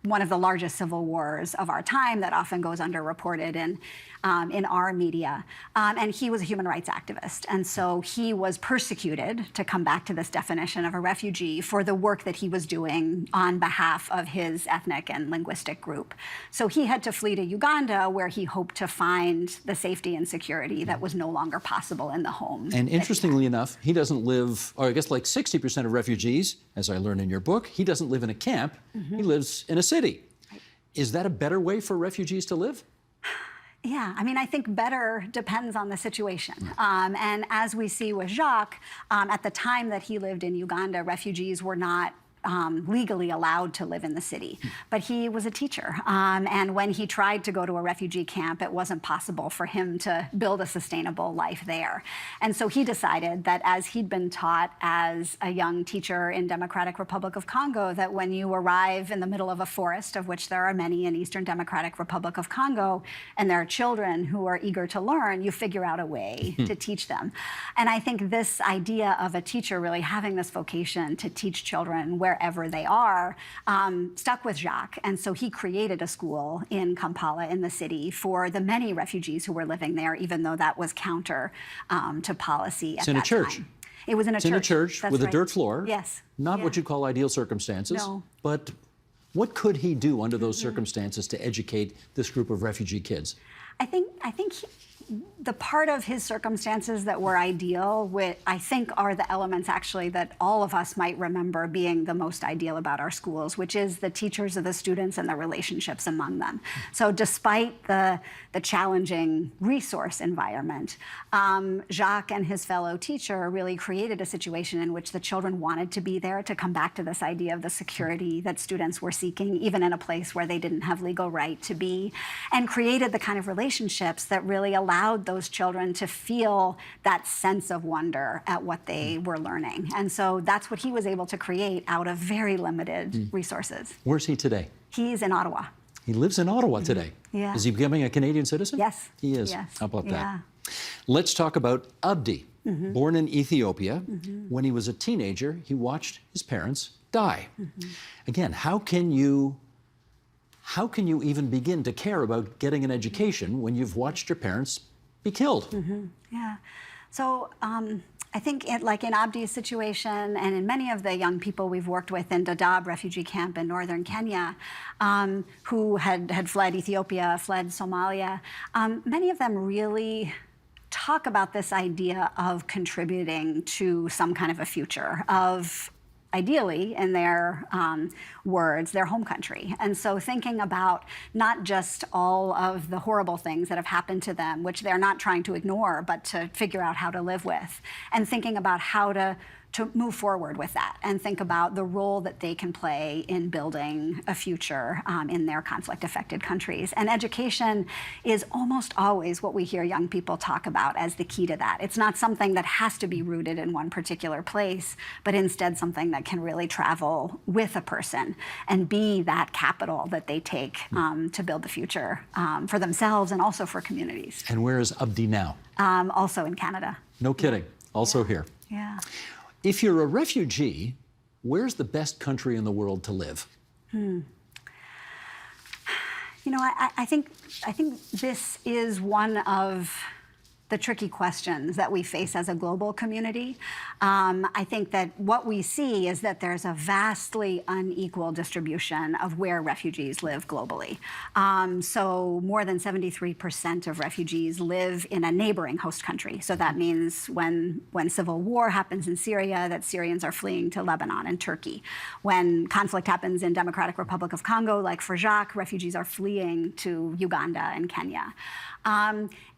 One of the largest civil wars of our time that often goes underreported in our media. And he was a human rights activist. And so he was persecuted, to come back to this definition of a refugee, for the work that he was doing on behalf of his ethnic and linguistic group. So he had to flee to Uganda, where he hoped to find the safety and security that was no longer possible in the home. And interestingly enough, he doesn't live, or I guess like 60% of refugees, as I learned in your book, he doesn't live in a camp, he lives in a city. Is that a better way for refugees to live? Yeah, I mean, I think better depends on the situation. And as we see with Jacques, at the time that he lived in Uganda, refugees were not legally allowed to live in the city. But he was a teacher. And when he tried to go to a refugee camp, it wasn't possible for him to build a sustainable life there. And so he decided that, as he'd been taught as a young teacher in Democratic Republic of Congo, that when you arrive in the middle of a forest, of which there are many in Eastern Democratic Republic of Congo, and there are children who are eager to learn, you figure out a way to teach them. And I think this idea of a teacher really having this vocation to teach children wherever they are, stuck with Jacques. And so he created a school in Kampala, in the city, for the many refugees who were living there, even though that was counter to policy at that time. It's in a church. It was in a church. It's in a church with a dirt floor. Yes. Not what you call ideal circumstances. No. But what could he do under those circumstances to educate this group of refugee kids? I think the part of his circumstances that were ideal, I think, are the elements actually that all of us might remember being the most ideal about our schools, which is the teachers of the students and the relationships among them. So despite the challenging resource environment, Jacques and his fellow teacher really created a situation in which the children wanted to be there, to come back to this idea of the security that students were seeking, even in a place where they didn't have legal right to be, and created the kind of relationships that really allowed those children to feel that sense of wonder at what they were learning. And so that's what he was able to create out of very limited resources. Where's he today? He's in Ottawa. He lives in Ottawa today. Yeah. Is he becoming a Canadian citizen? Yes. He is. Yes. How about Yeah. that? Let's talk about Abdi. Born in Ethiopia, when he was a teenager, he watched his parents die. Again, how can you even begin to care about getting an education when you've watched your parents be killed? Yeah. So I think like in Abdi's situation, and in many of the young people we've worked with in Dadaab refugee camp in northern Kenya, who had fled Ethiopia, fled Somalia, many of them really talk about this idea of contributing to some kind of a future, of ideally, in their words, their home country. And so thinking about not just all of the horrible things that have happened to them, which they're not trying to ignore, but to figure out how to live with, and thinking about how to to move forward with that and think about the role that they can play in building a future in their conflict-affected countries. And education is almost always what we hear young people talk about as the key to that. It's not something that has to be rooted in one particular place, but instead something that can really travel with a person and be that capital that they take to build the future for themselves and also for communities. And where is Abdi now? Also in Canada. No kidding. Also here. Yeah. If you're a refugee, where's the best country in the world to live? You know, I think this is one of the tricky questions that we face as a global community. I think that what we see is that there's a vastly unequal distribution of where refugees live globally. So more than 73% of refugees live in a neighboring host country. So that means when civil war happens in Syria, that Syrians are fleeing to Lebanon and Turkey. When conflict happens in Democratic Republic of Congo, like for Jacques, refugees are fleeing to Uganda and Kenya.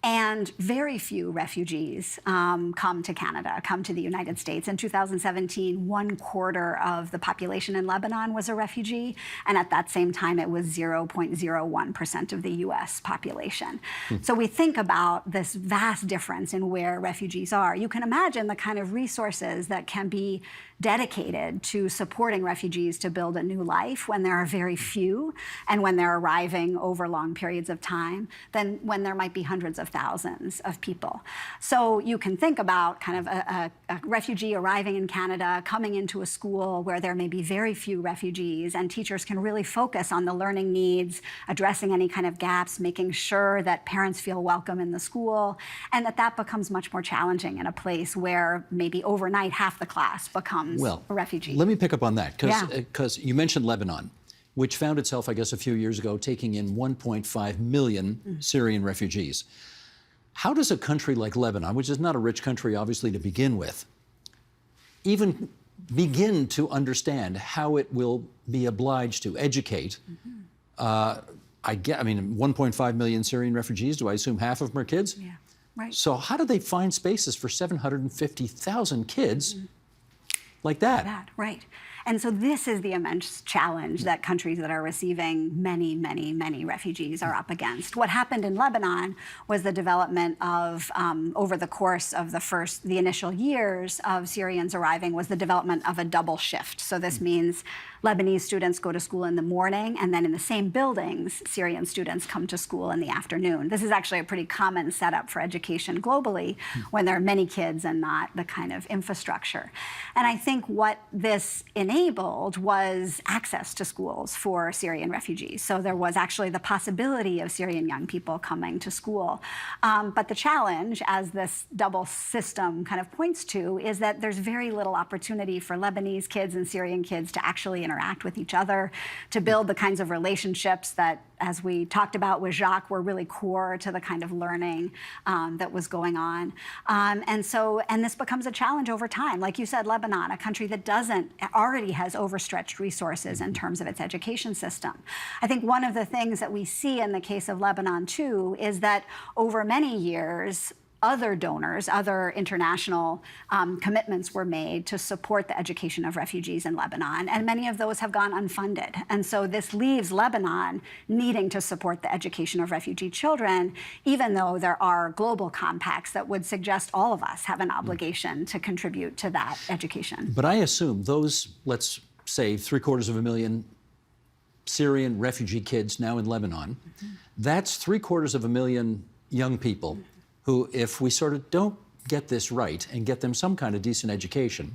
And very few refugees come to Canada, come to the United States. In 2017, 1/4 of the population in Lebanon was a refugee, and at that same time, it was 0.01% of the US population. So we think about this vast difference in where refugees are. You can imagine the kind of resources that can be dedicated to supporting refugees to build a new life when there are very few and when they're arriving over long periods of time than when there might be hundreds of thousands of people. So you can think about kind of a refugee arriving in Canada, coming into a school where there may be very few refugees, and teachers can really focus on the learning needs, addressing any kind of gaps, making sure that parents feel welcome in the school, and that becomes much more challenging in a place where maybe overnight half the class becomes a refugee. Let me pick up on that, because you mentioned Lebanon, which found itself, I guess, a few years ago, taking in 1.5 million Syrian refugees. How does a country like Lebanon, which is not a rich country, obviously, to begin with, even begin to understand how it will be obliged to educate? I mean, 1.5 million Syrian refugees, do I assume half of them are kids? Yeah, right. So how do they find spaces for 750,000 kids like that? Right. And so this is the immense challenge that countries that are receiving many, many, many refugees are up against. What happened in Lebanon was the development of, over the course of the initial years of Syrians arriving, was the development of a double shift. So this means Lebanese students go to school in the morning, and then in the same buildings, Syrian students come to school in the afternoon. This is actually a pretty common setup for education globally when there are many kids and not the kind of infrastructure. And I think what this enabled was access to schools for Syrian refugees. So there was actually the possibility of Syrian young people coming to school. But the challenge, as this double system kind of points to, is that there's very little opportunity for Lebanese kids and Syrian kids to actually interact with each other, to build the kinds of relationships that, as we talked about with Jacques, were really core to the kind of learning that was going on. And this becomes a challenge over time. Like you said, Lebanon, a country that already has overstretched resources in terms of its education system. I think one of the things that we see in the case of Lebanon, too, is that over many years, other donors, other international commitments were made to support the education of refugees in Lebanon, and many of those have gone unfunded. And so this leaves Lebanon needing to support the education of refugee children, even though there are global compacts that would suggest all of us have an obligation to contribute to that education. But I assume those, let's say, 750,000 Syrian refugee kids now in Lebanon, that's 750,000 young people who, if we sort of don't get this right and get them some kind of decent education,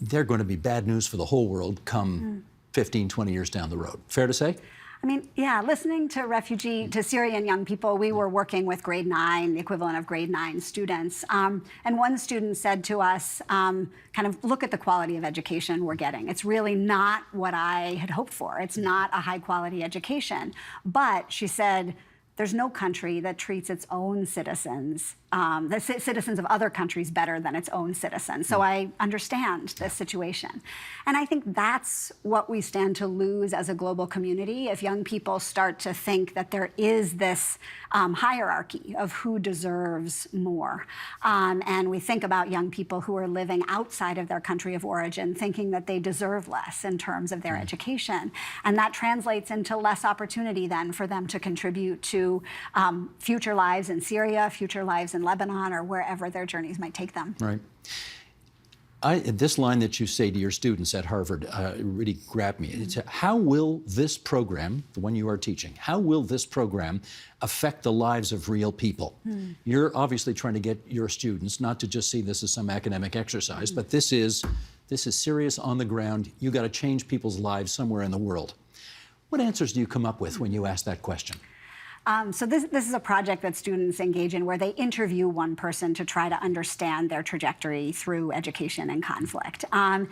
they're going to be bad news for the whole world come 15, 20 years down the road. Fair to say? I mean, yeah, listening to Syrian young people, we were working with grade 9, the equivalent of grade 9 students. And one student said to us, kind of, look at the quality of education we're getting. It's really not what I had hoped for. It's not a high quality education. But she said, there's no country that treats its own citizens, the citizens of other countries, better than its own citizens. So I understand this situation. And I think that's what we stand to lose as a global community if young people start to think that there is this hierarchy of who deserves more. And we think about young people who are living outside of their country of origin, thinking that they deserve less in terms of their education. And that translates into less opportunity then for them to contribute to future lives in Syria, future lives in Lebanon, or wherever their journeys might take them. Right. This line that you say to your students at Harvard really grabbed me. It's, how will this program, the one you are teaching, how will this program affect the lives of real people? You're obviously trying to get your students not to just see this as some academic exercise, but this is serious on the ground. You got to change people's lives somewhere in the world. What answers do you come up with when you ask that question? So this is a project that students engage in where they interview one person to try to understand their trajectory through education and conflict. And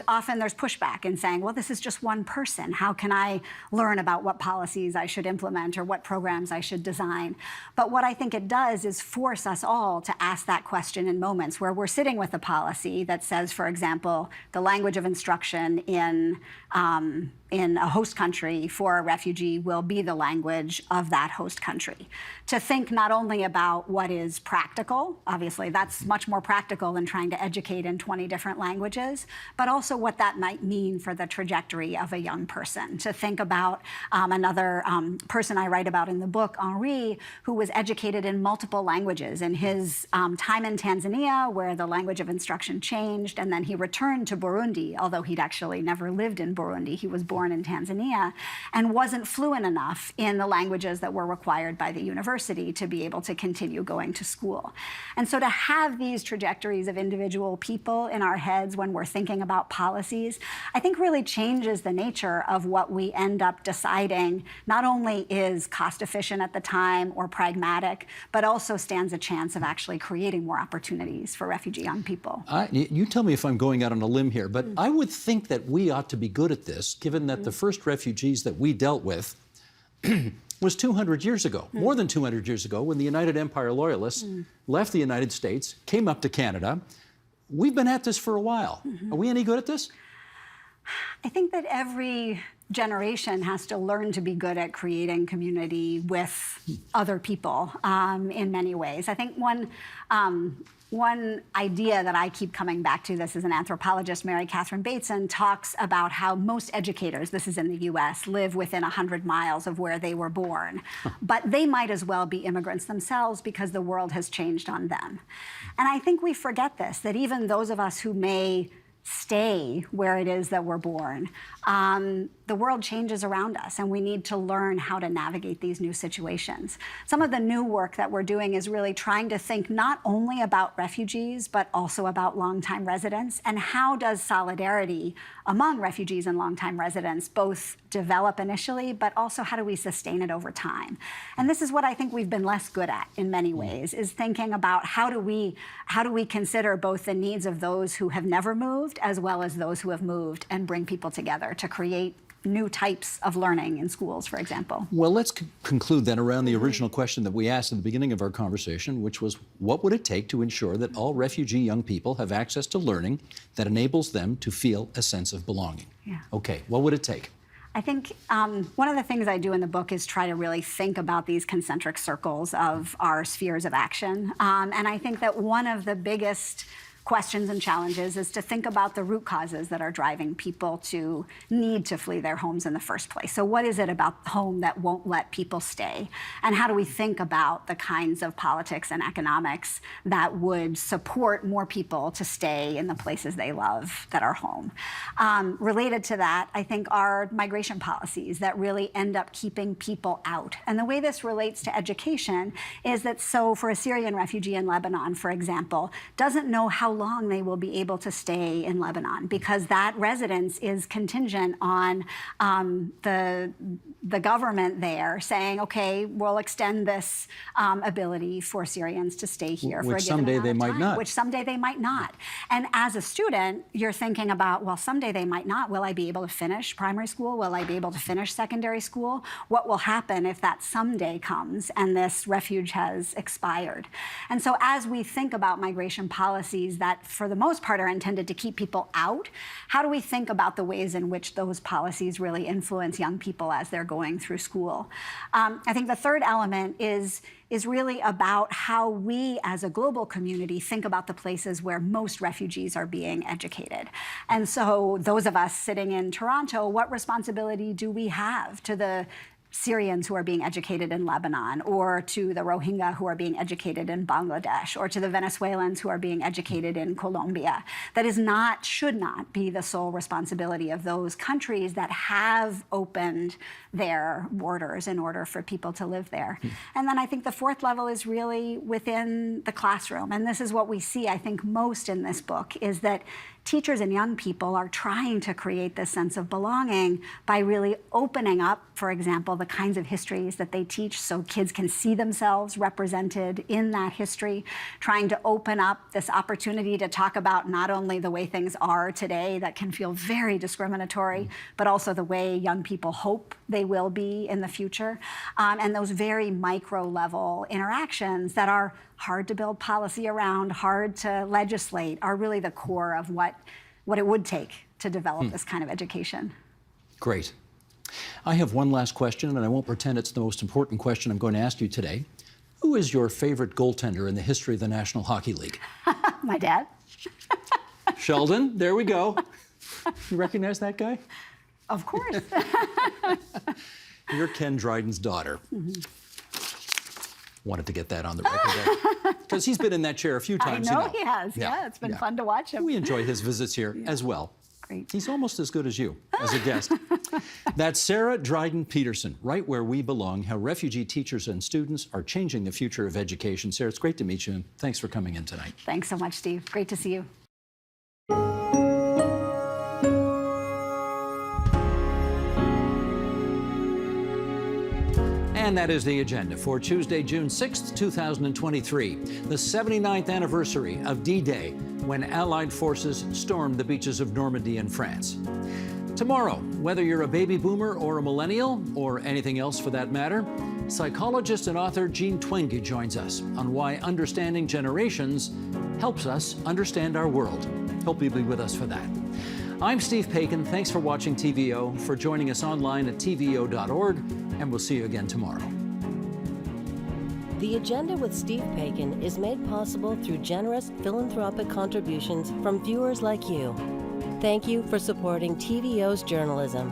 often there's pushback in saying, well, this is just one person. How can I learn about what policies I should implement or what programs I should design? But what I think it does is force us all to ask that question in moments where we're sitting with a policy that says, for example, the language of instruction in a host country for a refugee will be the language of that host country. To think not only about what is practical, obviously that's much more practical than trying to educate in 20 different languages, but also what that might mean for the trajectory of a young person. To think about another person I write about in the book, Henri, who was educated in multiple languages in his time in Tanzania, where the language of instruction changed, and then he returned to Burundi, although he'd actually never lived in Burundi. He was born in Tanzania and wasn't fluent enough in the languages that were required by the university to be able to continue going to school. And so to have these trajectories of individual people in our heads when we're thinking about policies, I think really changes the nature of what we end up deciding not only is cost efficient at the time or pragmatic, but also stands a chance of actually creating more opportunities for refugee young people. You tell me if I'm going out on a limb here, but I would think that we ought to be good at this, given that the first refugees that we dealt with was 200 years ago, more than 200 years ago, when the United Empire Loyalists left the United States, came up to Canada. We've been at this for a while. Are we any good at this? I think that every generation has to learn to be good at creating community with other people in many ways. I think one idea that I keep coming back to, this is an anthropologist, Mary Catherine Bateson, talks about how most educators, this is in the US, live within 100 miles of where they were born. But they might as well be immigrants themselves because the world has changed on them. And I think we forget this, that even those of us who may stay where it is that we're born, the world changes around us, and we need to learn how to navigate these new situations. Some of the new work that we're doing is really trying to think not only about refugees, but also about longtime residents, and how does solidarity among refugees and longtime residents both develop initially, but also how do we sustain it over time? And this is what I think we've been less good at in many ways, is thinking about how do we consider both the needs of those who have never moved as well as those who have moved, and bring people together to create new types of learning in schools, for example. Well, let's conclude then around the original question that we asked at the beginning of our conversation, which was, what would it take to ensure that all refugee young people have access to learning that enables them to feel a sense of belonging? Yeah. Okay, what would it take? I think one of the things I do in the book is try to really think about these concentric circles of our spheres of action. And I think that one of the biggest questions and challenges is to think about the root causes that are driving people to need to flee their homes in the first place. So what is it about home that won't let people stay? And how do we think about the kinds of politics and economics that would support more people to stay in the places they love that are home? Related to that, I think are migration policies that really end up keeping people out. And the way this relates to education is that, so for a Syrian refugee in Lebanon, for example, doesn't know how long they will be able to stay in Lebanon, because that residence is contingent on the government there saying, okay, we'll extend this ability for Syrians to stay here for a given amount of time. Which someday they might not. Which someday they might not. And as a student, you're thinking about, well, someday someday they might not. Will I be able to finish primary school? Will I be able to finish secondary school? What will happen if that someday comes and this refuge has expired? And so as we think about migration policies that for the most part are intended to keep people out, how do we think about the ways in which those policies really influence young people as they're going through school? I think the third element is really about how we as a global community think about the places where most refugees are being educated. And so those of us sitting in Toronto, what responsibility do we have to the Syrians who are being educated in Lebanon, or to the Rohingya who are being educated in Bangladesh, or to the Venezuelans who are being educated in Colombia? That is not, should not be the sole responsibility of those countries that have opened their borders in order for people to live there. And then I think the fourth level is really within the classroom. And this is what we see, I think, most in this book, is that teachers and young people are trying to create this sense of belonging by really opening up, for example, the kinds of histories that they teach so kids can see themselves represented in that history, trying to open up this opportunity to talk about not only the way things are today that can feel very discriminatory, but also the way young people hope they will be in the future, and those very micro level interactions that are hard to build policy around, hard to legislate, are really the core of what it would take to develop this kind of education. Great. I have one last question, and I won't pretend it's the most important question I'm going to ask you today. Who is your favorite goaltender in the history of the National Hockey League? My dad. Sheldon, there we go. You recognize that guy? Of course. You're Ken Dryden's daughter. Wanted to get that on the record because he's been in that chair a few times. I know you know. he has. Yeah, it's been fun to watch him. We enjoy his visits here as well. Great. He's almost as good as you as a guest. That's Sarah Dryden-Peterson, Right Where We Belong, How Refugee Teachers and Students Are Changing the Future of Education. Sarah, it's great to meet you, and thanks for coming in tonight. Thanks so much, Steve. Great to see you. And that is the agenda for Tuesday, June 6th, 2023, the 79th anniversary of D-Day, when Allied forces stormed the beaches of Normandy in France. Tomorrow, whether you're a baby boomer or a millennial, or anything else for that matter, psychologist and author Jean Twenge joins us on why understanding generations helps us understand our world. Hope you'll be with us for that. I'm Steve Paikin. Thanks for watching TVO, for joining us online at tvo.org, and we'll see you again tomorrow. The Agenda with Steve Paikin is made possible through generous philanthropic contributions from viewers like you. Thank you for supporting TVO's journalism.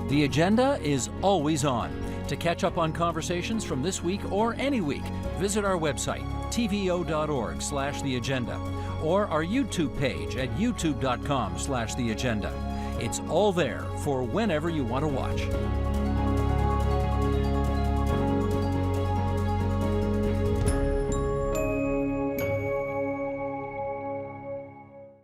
The Agenda is always on. To catch up on conversations from this week or any week, visit our website, tvo.org/theagenda, or our YouTube page at youtube.com/theagenda. It's all there for whenever you want to watch.